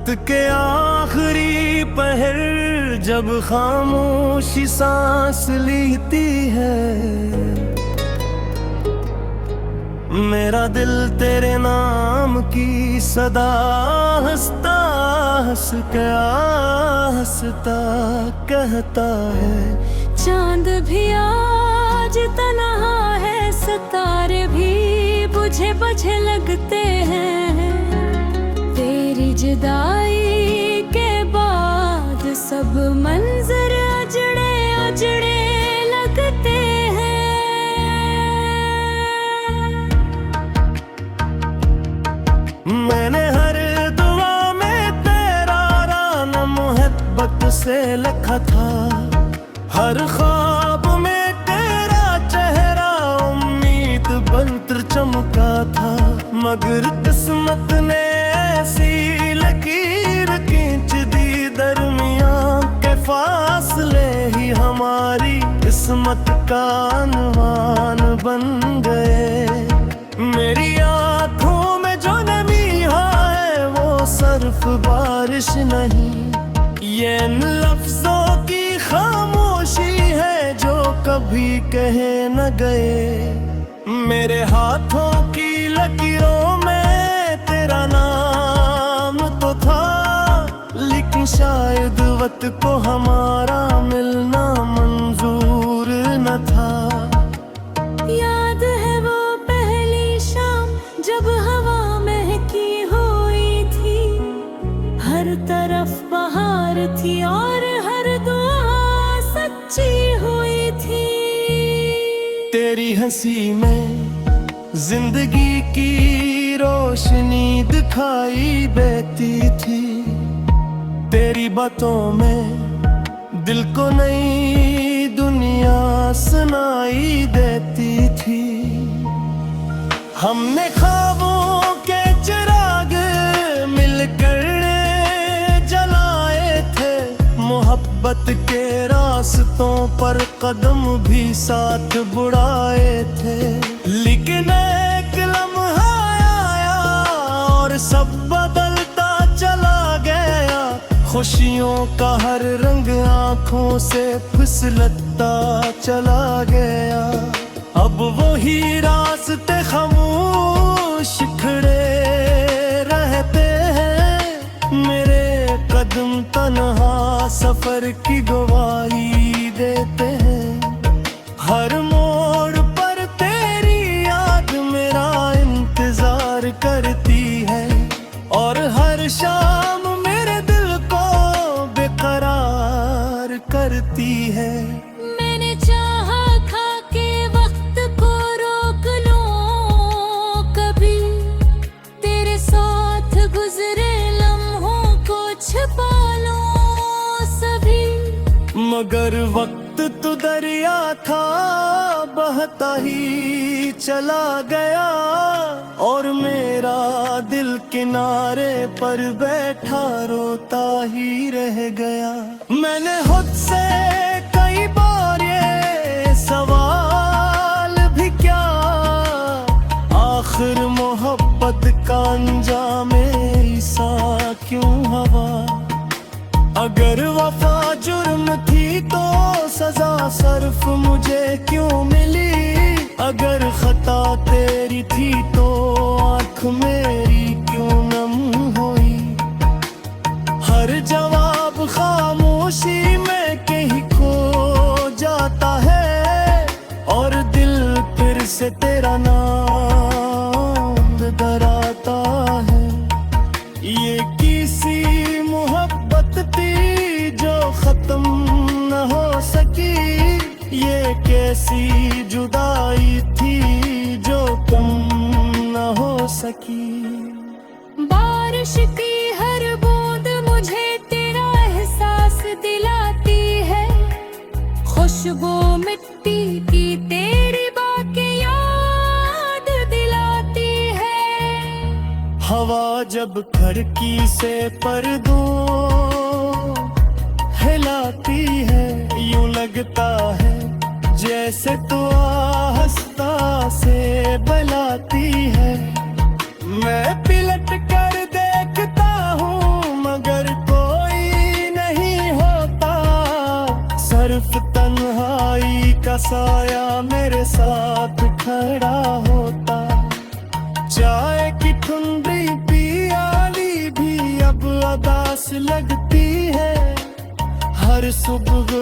के आखिरी पहर जब खामोशी सांस लेती है, मेरा दिल तेरे नाम की सदा हंसता हंस के हंसता कहता है। चांद भी आज तन्हा है, सितारे भी बुझे बुझे लगते हैं। तेरी जुदाई के बाद सब मंजर अजड़े अजड़े लगते हैं। मैंने हर दुआ में तेरा नाम मोहब्बत से लिखा था, हर ख्वाब में तेरा चेहरा उम्मीद बनकर चमका था। मगर किस्मत ने ऐसी लकीर खींच दी, दरमियां के फासले ही हमारी किस्मत का अनवान बन गए। मेरी आँखों में जो नमी है वो सिर्फ बारिश नहीं, ये इन लफ्जों की खामोशी है जो कभी कहे न गए। मेरे हाथों की लकीरों में तेरा नाम तो था, लेकिन शायद वक्त को हमारा मिलना मंजूर न था। याद है वो पहली शाम जब हवा महकी हुई थी, हर तरफ बहार थी और हर दुआ सच्ची हुई थी। तेरी हंसी में जिंदगी की रोशनी दिखाई देती थी, तेरी बातों में दिल को नई दुनिया सुनाई देती थी। हमने ख्वाबों के चिराग मिलकर जलाए थे, मोहब्बत के रास्तों पर कदम भी साथ बुढ़ाए थे। लेकिन एक लम्हा आया और सब बदलता चला गया, खुशियों का हर रंग आंखों से फिसलता चला गया। अब वही रास्ते खामोश खड़े रहते हैं, मेरे कदम तन्हा सफर की गवाही देते हैं। हर मोड़ पर तेरी याद मेरा इंतजार करती है, और हर शाम मेरे दिल को बेकरार करती है। मैंने चाहा था कि वक्त को रोक लूं कभी, तेरे साथ गुजरे लम्हों को छिपा लूं सभी। मगर वक्त तो दरिया था, बहता ही चला गया, और मेरा दिल किनारे पर बैठा रोता ही रह गया। मैंने खुद से कई बार ये सवाल भी किया, आखिर मोहब्बत का अंजाम ऐसा क्यों हुआ। अगर वफा जुर्म थी तो सजा सिर्फ मुझे क्यों मिली, अगर खता तेरी थी तो आँख मेरी क्यों नम हुई। हर जवाब खामोशी में कहीं खो जाता है, और दिल फिर से तेरा नाम दोहराता है। ये किसी मोहब्बत थी जो खत्म न हो सकी, ये कैसी जुदाई थी जो कम न हो सकी। बारिश की हर बूंद मुझे तेरा एहसास दिलाती है, खुशबू मिट्टी की तेरी बाकी याद दिलाती है। हवा जब खिड़की से पर्दों हिलाती है, यूं लगता है जैसे तो आहिस्ता से बलाती है। मैं पिलट कर देखता हूँ मगर साया मेरे साथ खड़ा होता। चाय की ठुंडी पियाली भी अब उदास लगती है। हर सुबह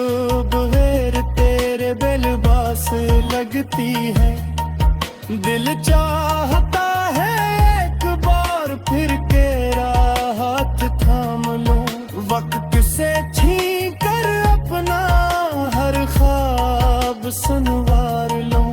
बहेर तेरे बेलबास लगती है। दिल चाहता है एक बार फिर तेरा हाथ थाम लो, वक्त से छीन कर अपना हर ख्वाब सुनवार लो।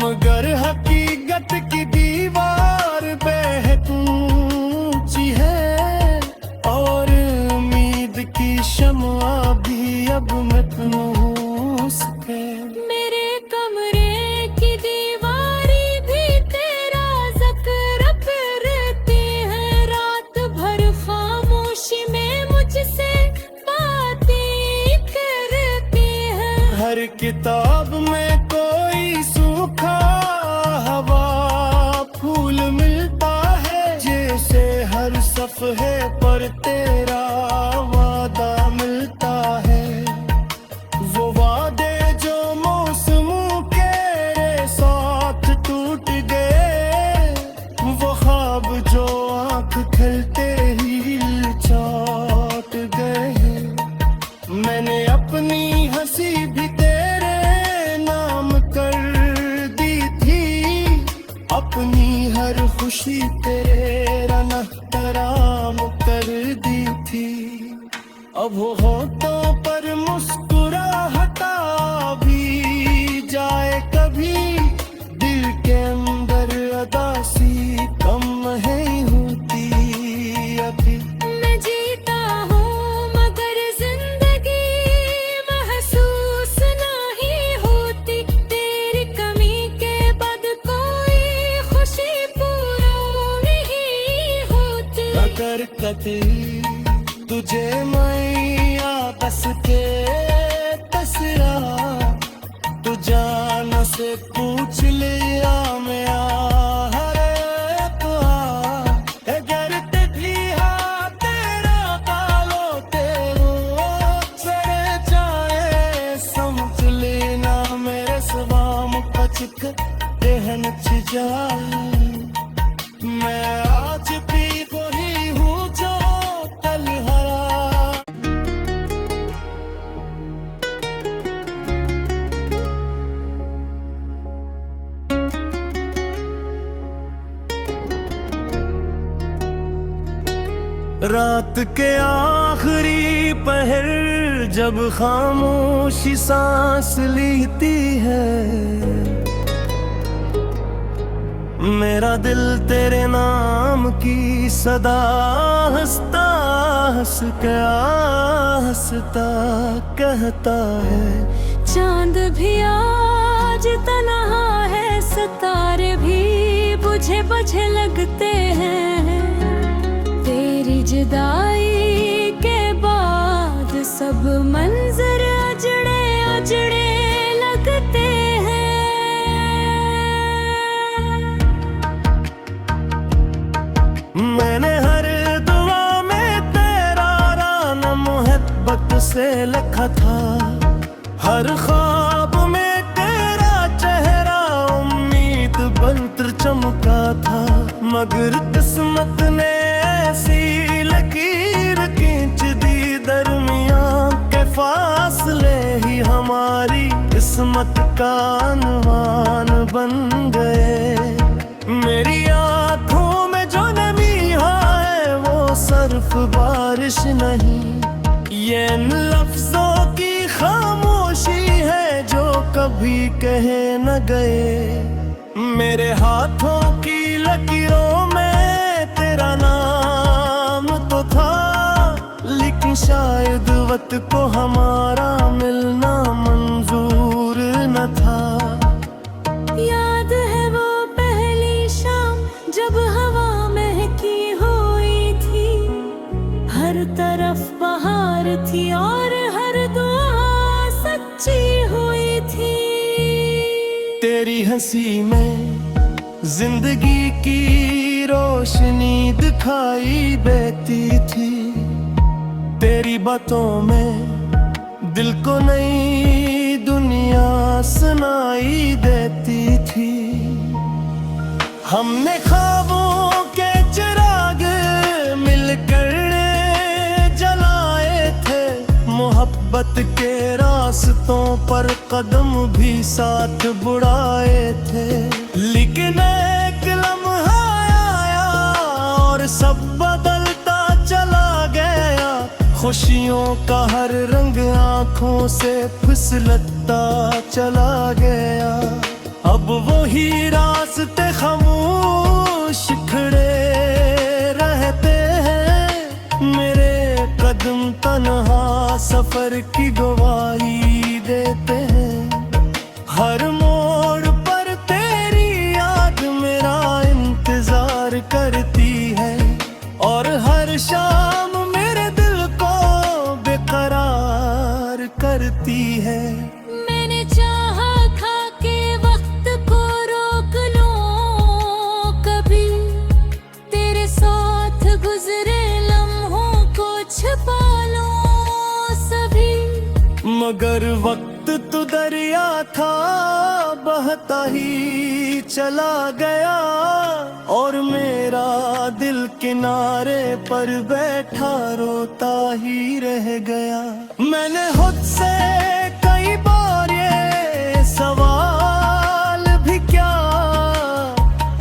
मगर हकीकत की दीवार बेहद ऊंची है और उम्मीद की शम्आ भी अब महसूस है। मेरे कमरे की दीवारी भी तेरा ज़िक्र करती है। रात भर खामोशी में मुझसे बातें करती है। हर किताब में कोई सूखा हवा फूल मिलता है। जैसे हर सफ़हे पर तेरा वादा मिलता है। वो वादे जो मौसमों के साथ टूट गए, वो ख्वाब जो आँख खलते ही चौट गए। मैंने अपनी हंसी भी तेरे नाम कर दी थी, अपनी हर खुशी तेरा नहतराम कर दी थी। अब वो होठों पर मुस्कुराहटा भी जाए कभी, दिल के अंदर अदासी कम नहीं होती अभी। मैं जीता हूँ मगर जिंदगी महसूस नहीं होती। तेरी कमी के बाद कोई खुशी पूरा नहीं होती। अगर कभी तुझे मैया बस के तसरा, तू जान से पूछ लिया मैं अगर तेरी हाँ तेरा कालो तेरो सरे जाए समझ लेना मेरे स्वाम पचक रहन जा। मैं आज भी वही हूँ जो कल हरा। रात के आखिरी पहर जब खामोशी सांस लेती है, मेरा दिल तेरे नाम की सदा हंसता हंस क्या हंसता कहता है। चांद भी आज तन्हा है, सितारे भी बुझे बुझे लगते हैं। तेरी जुदाई के बाद सब मंजर अजड़े अजड़े लगते हैं। मैंने हर दुआ में तेरा राना मोहब्बत से लिखा था। हर ख्वाब में तेरा चेहरा उम्मीद बनकर चमका था। मगर किस्मत ने ऐसी लकीर खींच दी दरमियां के फासले ही हमारी किस्मत का अनवान बन गए। मेरी आँखों में जो नमी है वो सिर्फ बारिश नहीं, ये इन लफ्जों की खामोशी है जो कभी कहे न गए। मेरे हाथों की लकीरों में तेरा नाम तो था, लेकिन शायद वक्त को हमारा मिलना मंजूर न था। याद है वो पहली शाम जब हवा महकी हुई थी। हर तरफ बहार थी और हर दुआ सच्ची हुई थी। तेरी हंसी में जिंदगी की रोशनी दिखाई देती थी। तेरी बातों में दिल को नई दुनिया सुनाई देती थी। हमने ख्वाबों के चिराग मिलकर जलाए थे, मोहब्बत के रास्तों पर कदम भी साथ बुढ़ाए थे। लेकिन एक लम्हा आया और सब बदलता चला गया, खुशियों का हर रंग आंखों से फिसलता चला गया। अब वही रास्ते खामोश खड़े रहते हैं, मेरे कदम तन्हा सफर की गवाही देते हैं। हर मोड़ पर तेरी याद मेरा इंतजार करती है, और हर शाम मेरे दिल को बेकरार करती है। मैंने चाहा था कि वक्त को रोक लूं कभी, तेरे साथ गुजरे लम्हों को छुपा लूं सभी। मगर वक्त तो दरिया था, बहता ही चला गया, और मेरा दिल किनारे पर बैठा रोता ही रह गया। मैंने खुद से कई बार ये सवाल भी किया,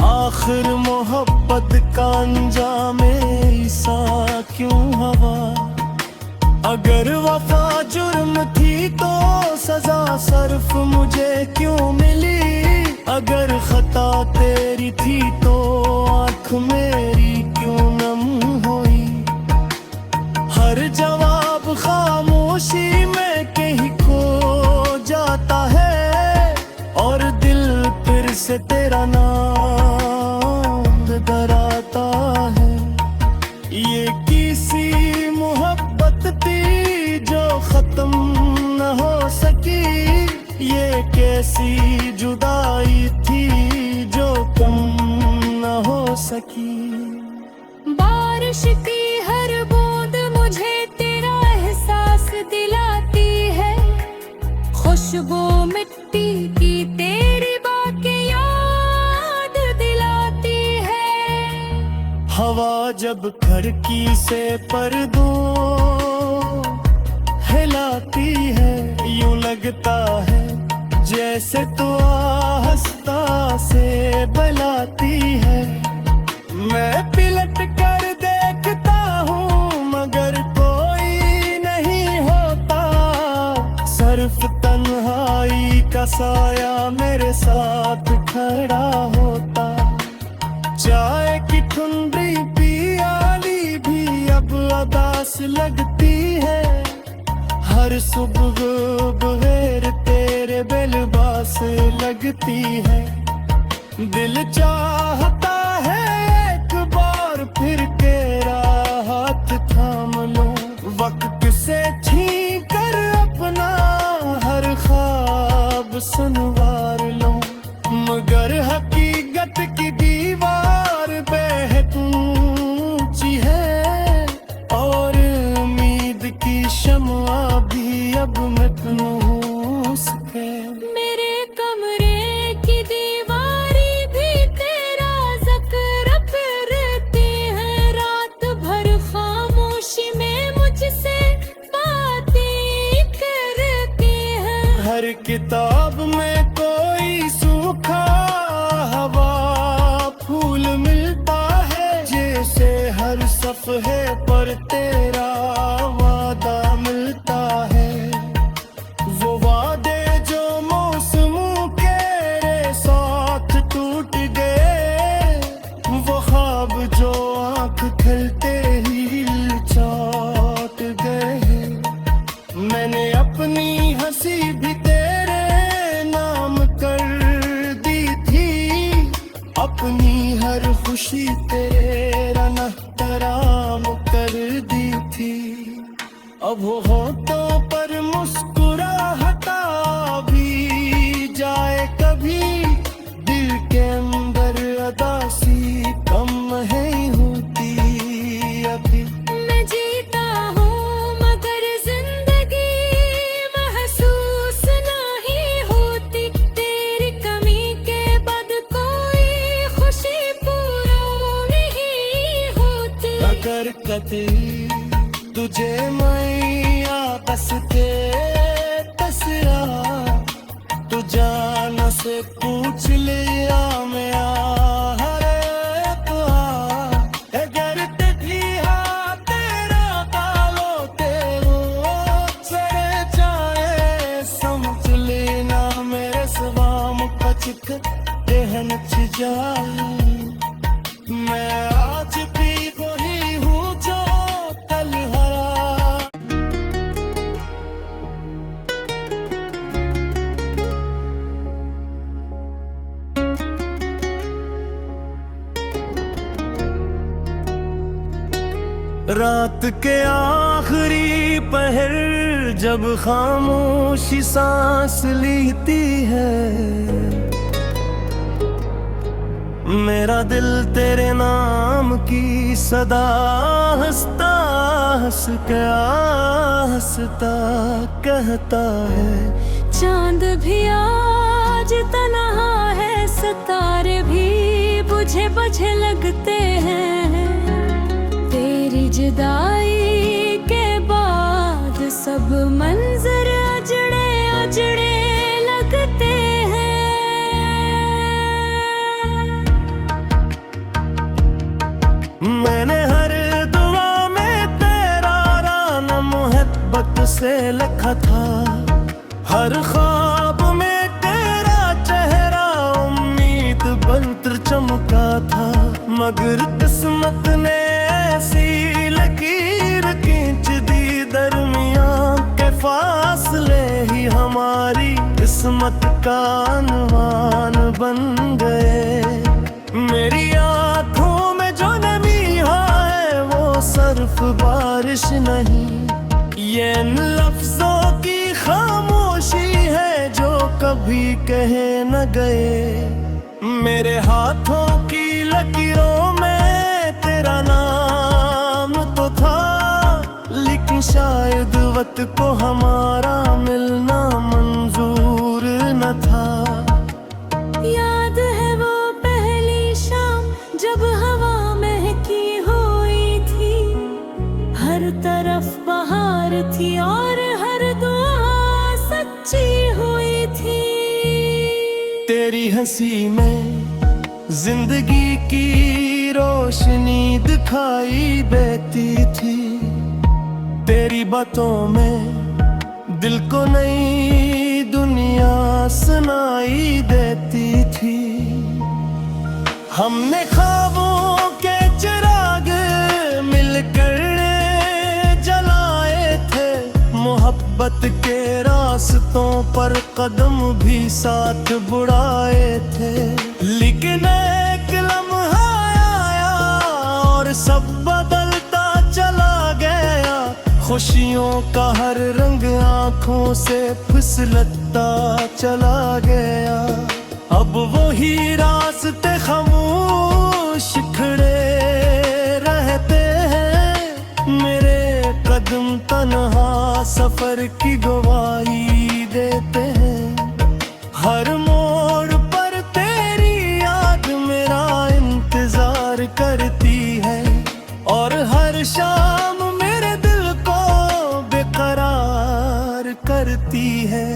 आखिर मोहब्बत का अंजाम ऐसा क्यों हुआ। अगर वफा जुर्म थी तो सजा सिर्फ मुझे क्यों मिली, अगर खता तेरी थी तो आँख मेरी क्यों नम हुई। हर जवाब खामोशी में कहीं खो जाता है, और दिल फिर से तेरा नाम डराता है। ये किसी मोहब्बत थी जो खत्म न हो सकी, ये कैसी जुदाई थी जो कम न हो सकी। बारिश की हर बूंद मुझे तेरा एहसास दिलाती है, खुशबू मिट्टी की तेरी बातें याद दिलाती है। हवा जब खिड़की से पर्दों हिलाती है, यूं लगता है जैसे तो आहिस्ता से बुलाती है। मैं पिलट कर देखता हूँ मगर कोई नहीं होता, सिर्फ तन्हाई का साया मेरे साथ खड़ा होता। चाय की ठुंडी पियाली भी अब उदास लगती है, हर सुबह बगैर तेरे बेलबास लगती है। दिल चाहता है एक बार फिर तेरा हाथ थाम लो, वक्त से छीन कर अपना हर ख्वाब सुनवार लो। मगर हकीकत की दीवार बेहद ऊंची है, और उम्मीद की शम्आ भी अब मखनूस है। मेरे कमरे की दीवारी भी तेरा ज़िक्र करती है, रात भर खामोशी में मुझसे बातें करती है। हर किताब में कोई सूखा हवा फूल मिलता है, जैसे हर सफ़हे पर तेरा वादा मिलता है। वो वादे जो मौसमों के साथ टूट गए, वो ख्वाब जो आँख खिलते ही चौट गए। मैंने अपनी हंसी भी तेरे नाम कर दी थी, अपनी हर खुशी तेरा नहतराम कर दी थी। अब होठों पर मुस्कुराहटा भी जाए कभी, दिल के अंदर अदासी कम है होती अभी। मैं जीता हूँ मगर जिंदगी महसूस नहीं होती। क्या मैं आज भी वही हूँ जो कल हरा। रात के आखिरी पहर जब खामोशी सांस लेती है, मेरा दिल तेरे नाम की सदा हंसता हंस क्या हंसता कहता है। चांद भी आज तन्हा है, सितारे भी बुझे बुझे लगते हैं। तेरी जुदाई के बाद सब मंजर अजड़े अजड़े लगते हैं। मैंने हर दुआ में तेरा राना मोहब्बत से लिखा था, हर ख्वाब में तेरा चेहरा उम्मीद बनकर चमका था। मगर किस्मत ने ऐसी लकीर खींच दी, दरमियां के फासले ही हमारी किस्मत का अनवान बन गए। मेरी आंखों में जो नमी है वो सिर्फ बारिश नहीं, ये इन लफ्जों की खामोशी है जो कभी कहे न गए। मेरे हाथों की लकीरों में तेरा नाम तो था, लेकिन शायद वक्त को हमारा मिलना मंजूर न था। याद है वो पहली शाम जब हवा महकी हुई थी, हर तरफ बहार थी और हर दुआ सच्ची हुई थी। तेरी हंसी में जिंदगी की रोशनी दिखाई देती थी, तेरी बातों में दिल को नई दुनिया सुनाई देती थी। हमने ख्वाबों के चिराग मिलकर जलाए थे, मोहब्बत के रास्तों पर कदम भी साथ बुढ़ाए थे। लेकिन एक लम्हा आया और सब बदलता चला गया, खुशियों का हर रंग आंखों से फिसलता चला गया। अब वही रास्ते खामोश खड़े रहते हैं, मेरे कदम तन्हा सफर की गवाही देते हैं। हर मोड़ पर तेरी याद मेरा इंतजार करती है, और हर शाम मेरे दिल को बेकरार करती है।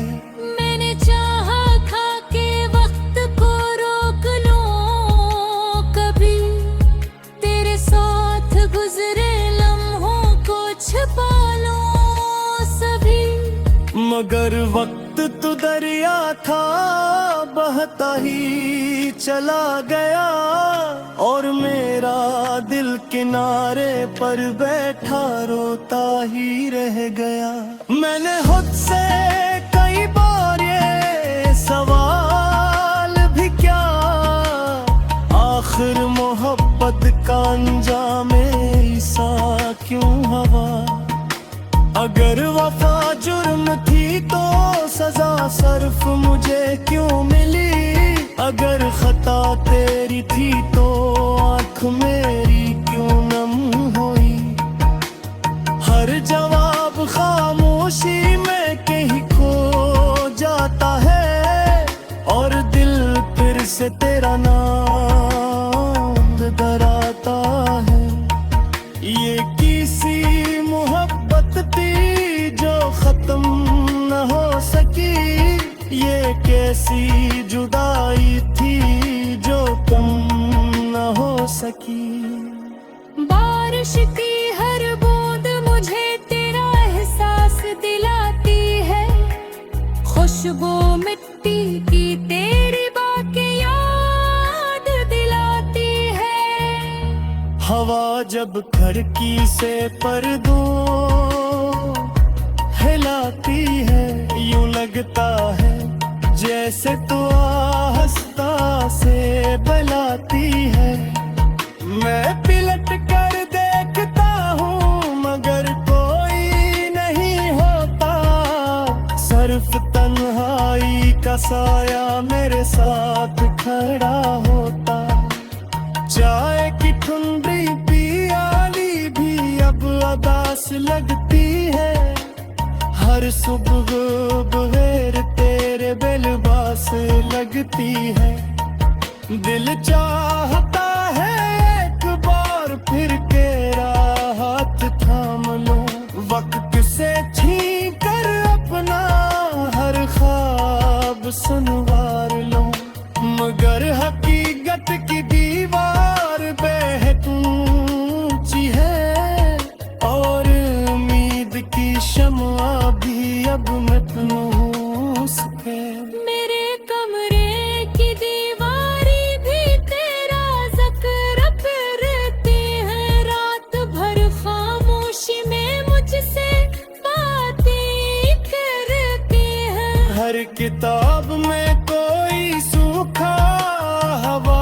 मैंने चाहा था कि वक्त को रोक लूं कभी, तेरे साथ गुजरे लम्हों को छुपा लूं सभी। मगर वक्त तो दरिया था, बहता ही चला गया, और मेरा दिल किनारे पर बैठा रोता ही रह गया। मैंने खुद से कई बार ये सवाल भी किया, आखिर मोहब्बत का अंजाम ऐसा क्यों हवा। अगर वफा जुर्म थी तो सजा सिर्फ मुझे क्यों मिली, अगर खता तेरी थी तो आँख मेरी क्यों नम हुई। हर जवाब खामोशी में कहीं खो जाता है, और दिल फिर से तेरा नाम डराता है। ये किसी मोहब्बत थी जो खत्म न हो सकी, ये कैसी जुदाई थी जो कम न हो सकी। बारिश की हर बूंद मुझे तेरा एहसास दिलाती है, खुशबू मिट्टी की तेरी बातें याद जब खिड़की से पर्दों हिलाती है, यूं लगता है जैसे तो आहिस्ता से बुलाती है। मैं पिलट कर देखता हूँ मगर कोई नहीं होता, सिर्फ तन्हाई का साया मेरे साथ खड़ा होता। चाय की ठुंडी पियाली भी अब उदास लगती है, हर सुबह बगैर तेरे बेलबास लगती है। दिल चाहता है एक बार फिर तेरा हाथ थाम लो, वक्त से छीन कर अपना हर ख्वाब सुनवार लो। मगर हकीकत की दीवार बेहद ऊंची है, और उम्मीद की शम्आ भी अब मतनूस है। मेरे कमरे की दीवारी भी तेरा जिक्र करती है, रात भर खामोशी में मुझसे बातें करती है। हर किताब में कोई सूखा हवा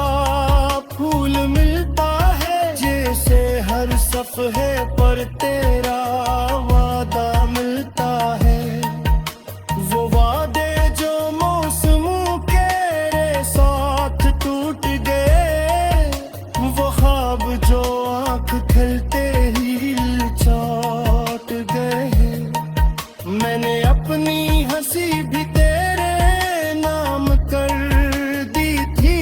फूल मिलता है, जैसे हर सफ़हे पर तेरा वादा मिलता है। वो वादे जो मौसमों के साथ टूट गए, वो ख्वाब जो आँख खिलते ही चौट गए। मैंने अपनी हंसी भी तेरे नाम कर दी थी,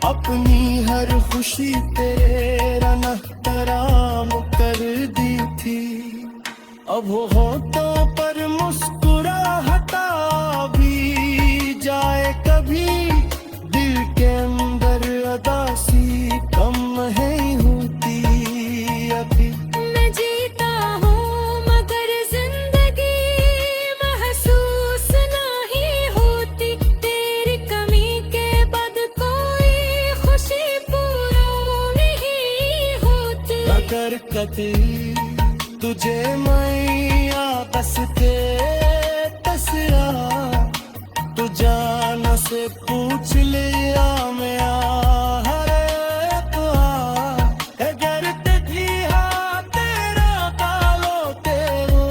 अपनी हर खुशी तेरा नहतराम कर दी थी। अब होठों पर मुस्कुराहटा भी जाए कभी, दिल के अंदर अदासी कम नहीं होती अभी। मैं जीता हूँ मगर जिंदगी महसूस नहीं होती, तेरी कमी के बाद कोई खुशी पूरी नहीं होती। अगर कभी तुझे मैया बस के तसरा, तू जान से पूछ लिया मैं हर एक अगर तेरी हाँ तेरा कालो तेरो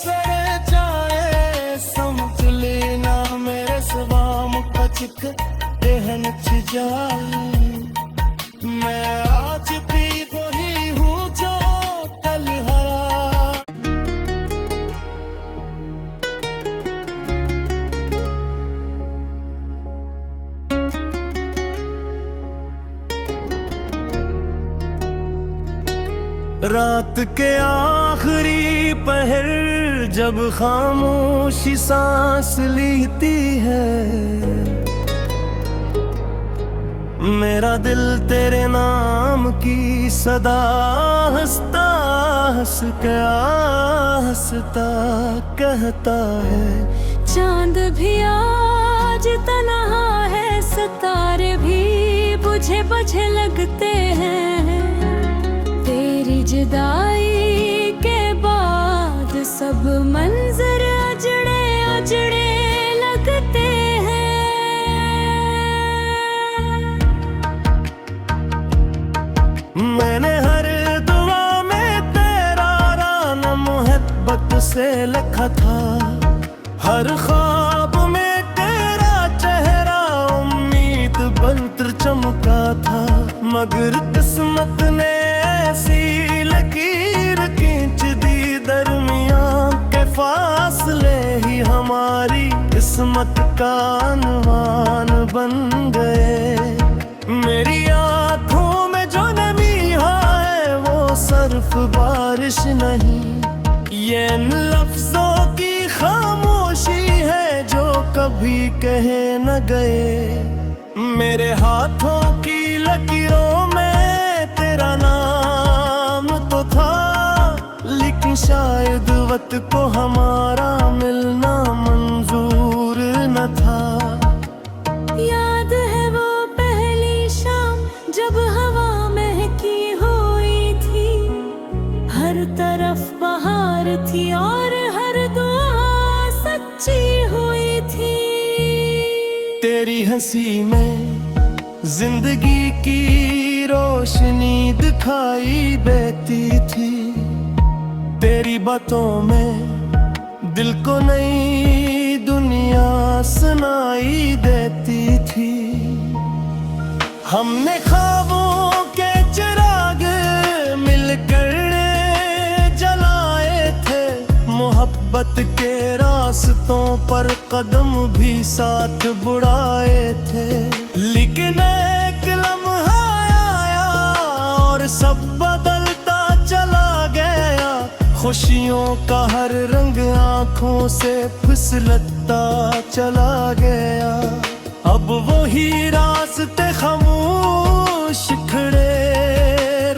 सरे जाए, समझ लेना मेरे स्वाम पचिक रहन जाए। मैं आज भी वही हूँ जो कल हरा। रात के आखिरी पहर जब खामोशी सांस लेती है, मेरा दिल तेरे नाम की सदा हंसता हंस के हंसता कहता है। चांद भी आज तन्हा है, सितारे भी बुझे बुझे लगते हैं, तेरी जुदाई के बाद सब मंजर अजड़े अजड़े लगते हैं। मैंने हर दुआ में तेरा राना मोहब्बत से लिखा था, हर ख्वाब में तेरा चेहरा उम्मीद बनकर चमका था। मगर किस्मत ने ऐसी लकीर खींच दी, दरमियान के फासले ही हमारी किस्मत का अनवान बन गए। मेरी आँखों में जो नमी है वो सिर्फ बारिश नहीं, ये इन लफ्जों की खामोशी है जो कभी कहे न गए। मेरे हाथों की लकीरों में तेरा नाम तो था, लेकिन शायद वक्त को हमारा मिलना मंजूर न था। याद है वो पहली शाम जब हवा महकी हुई तेरी हंसी में जिंदगी की रोशनी दिखाई देती थी, तेरी बातों में दिल को नई दुनिया सुनाई देती थी। हमने ख्वाबों के चिराग मिलकर जलाए थे, मोहब्बत के रास्तों पर कदम भी साथ बुढ़ाए थे। लेकिन एक लम्हा आया और सब बदलता चला गया, खुशियों का हर रंग आंखों से फिसलता चला गया। अब वही रास्ते खामोश खड़े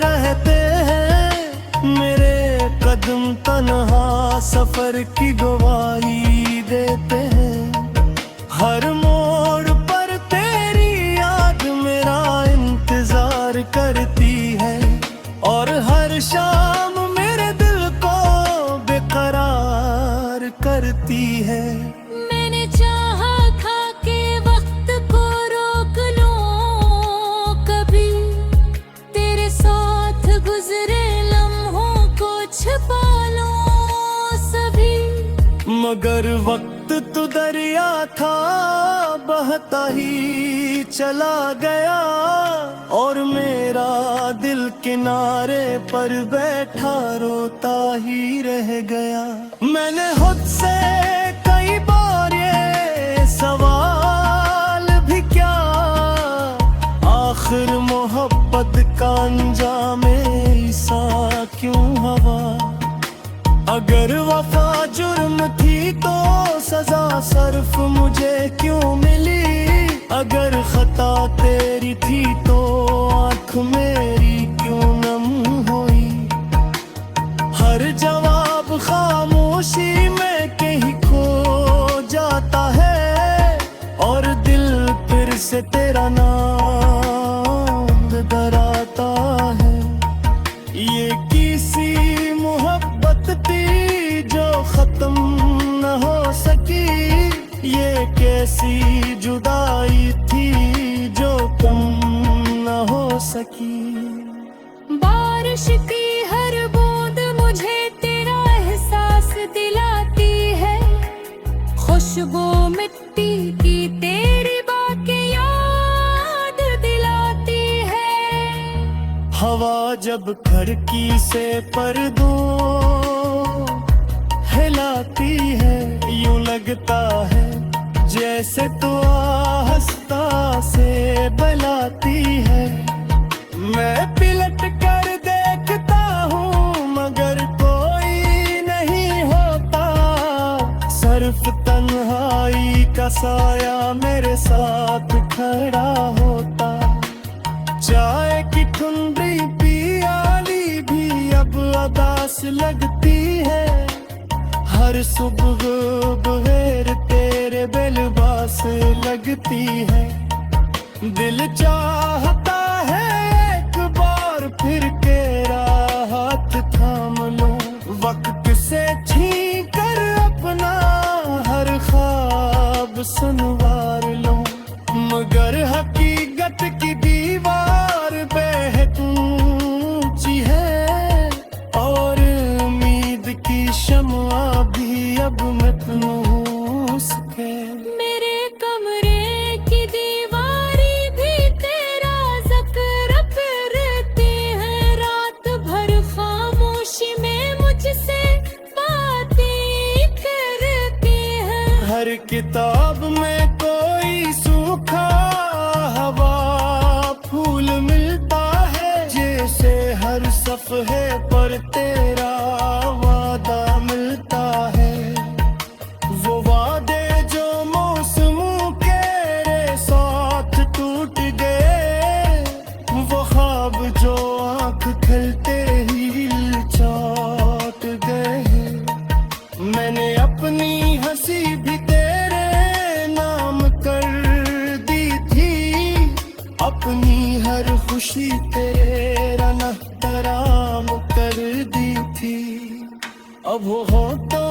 रहते हैं, मेरे कदम तन्हा सफर की गवाही देते हैं। हर मोड़ पर तेरी याद मेरा इंतजार करती है, और हर शाम मेरे दिल को बेकरार करती है। मैंने चाहा था कि वक्त को रोक लूं कभी, तेरे साथ गुजरे लम्हों को छुपा लूं सभी, मगर वक्त तो दरिया था बहता ही चला गया, और मेरा दिल किनारे पर बैठा रोता ही रह गया। मैंने खुद से कई बार ये सवाल भी किया, आखिर मोहब्बत का अंजाम ऐसा क्यों हुआ। अगर वफा जुर्म थी तो सजा सिर्फ मुझे क्यों मिली, अगर खता तेरी थी तो आँख मेरी क्यों नम हुई। हर जवाब खामोशी में कहीं खो जाता है, और दिल फिर से तेरा नाम दोहराता है। ये किसी मोहब्बत थी जो खत्म न हो सकी, ये कैसी जुदाई थी जो कम न हो सकी। बारिश की हर बूंद मुझे तेरा एहसास दिलाती है, खुशबू मिट्टी की तेरी बाकी याद दिलाती है। हवा जब खिड़की से पर्दों हिलाती है, यूं लगता है जैसे तो आस्ता से बुलाती है। मैं पिलट कर देखता हूँ मगर कोई नहीं होता, सिर्फ तन्हाई का साया मेरे साथ खड़ा होता। चाय की ठुंडी पियाली भी अब उदास लगती है, हर सुबह बगैर तेरे बेलबास लगती है। दिल चाहता है एक बार फिर तेरा हाथ थाम लो, वक्त से छीन कर अपना हर ख्वाब सुनवार लो। मगर हकीकत की दीवार बेहद ऊंची है, और उम्मीद की शम्आ भी अब मतमूस है। मेरे कमरे की दीवारी भी तेरा ज़िक्र करती है, रात भर खामोशी में मुझसे बातें करती है। हर किताब में कोई सूखा हवा फूल मिलता है, जैसे हर सफ़हे पर तेरा वादा मिलता है। वो वादे जो मौसमों के साथ टूट गए, वो ख्वाब जो आँख खलते ही चौट गए। मैंने अपनी हंसी भी तेरे नाम कर दी थी, अपनी हर खुशी तेरा नहतराम कर दी थी। अब वो हो तो